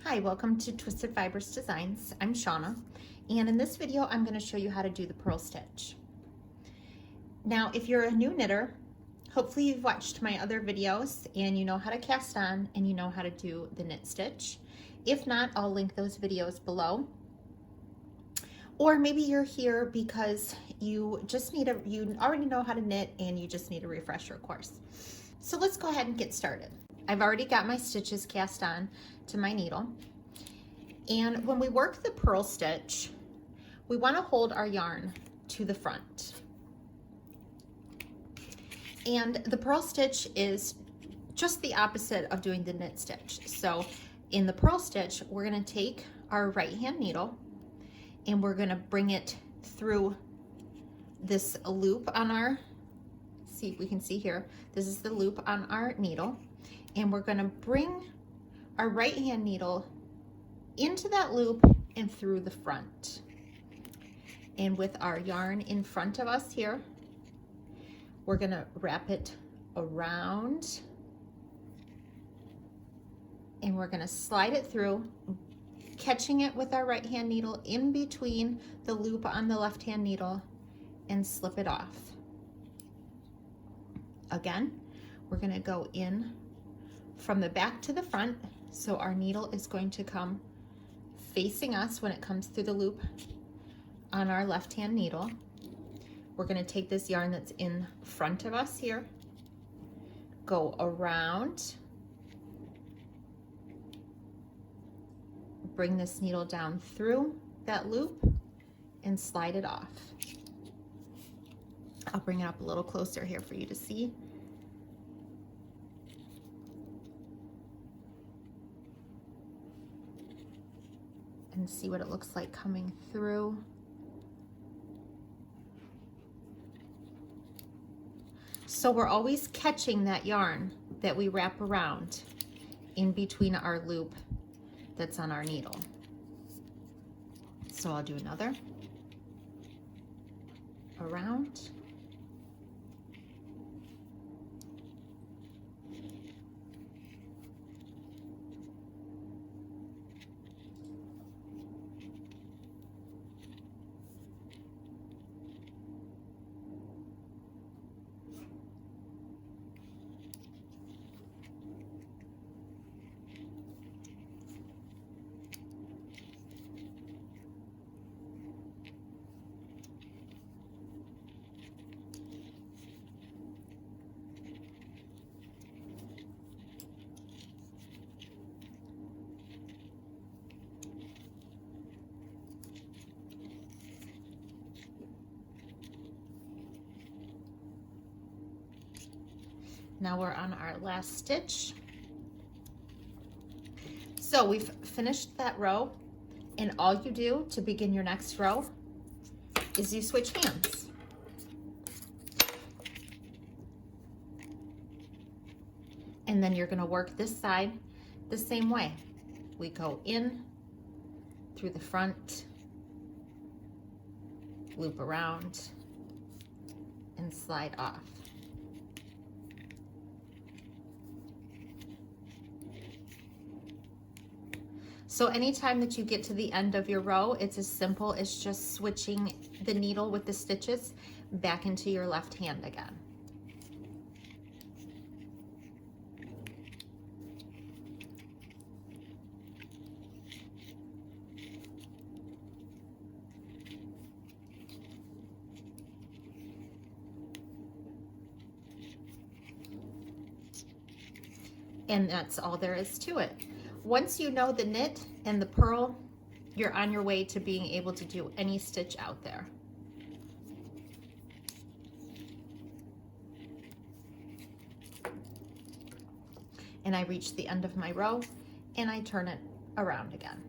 Hi, welcome to Twisted Fibers Designs. I'm Shauna, and in this video I'm going to show you how to do the purl stitch. Now, if you're a new knitter, hopefully you've watched my other videos and you know how to cast on and you know how to do the knit stitch. If not, I'll link those videos below. Or maybe you're here because you already know how to knit and you just need a refresher course. So let's go ahead and get started. I've already got my stitches cast on to my needle. And when we work the purl stitch, we want to hold our yarn to the front. And the purl stitch is just the opposite of doing the knit stitch. So in the purl stitch, we're going to take our right hand needle and we're going to bring it through this loop on our, we can see here, this is the loop on our needle. And we're going to bring our right hand needle into that loop and through the front. And with our yarn in front of us here, we're going to wrap it around and we're going to slide it through, catching it with our right hand needle in between the loop on the left hand needle and slip it off. Again, we're going to go in from the back to the front, so our needle is going to come facing us when it comes through the loop on our left hand needle. We're going to take this yarn that's in front of us here, go around, bring this needle down through that loop and slide it off. I'll bring it up a little closer here for you to see. And see what it looks like coming through. So we're always catching that yarn that we wrap around in between our loop that's on our needle. So I'll do another around. Now we're on our last stitch. So we've finished that row, and all you do to begin your next row is you switch hands. And then you're going to work this side the same way. We go in through the front, loop around, and slide off. So anytime that you get to the end of your row, it's as simple as just switching the needle with the stitches back into your left hand again. And that's all there is to it. Once you know the knit and the purl, you're on your way to being able to do any stitch out there. And I reach the end of my row and I turn it around again.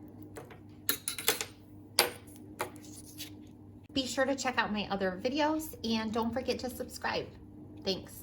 Be sure to check out my other videos and don't forget to subscribe. Thanks.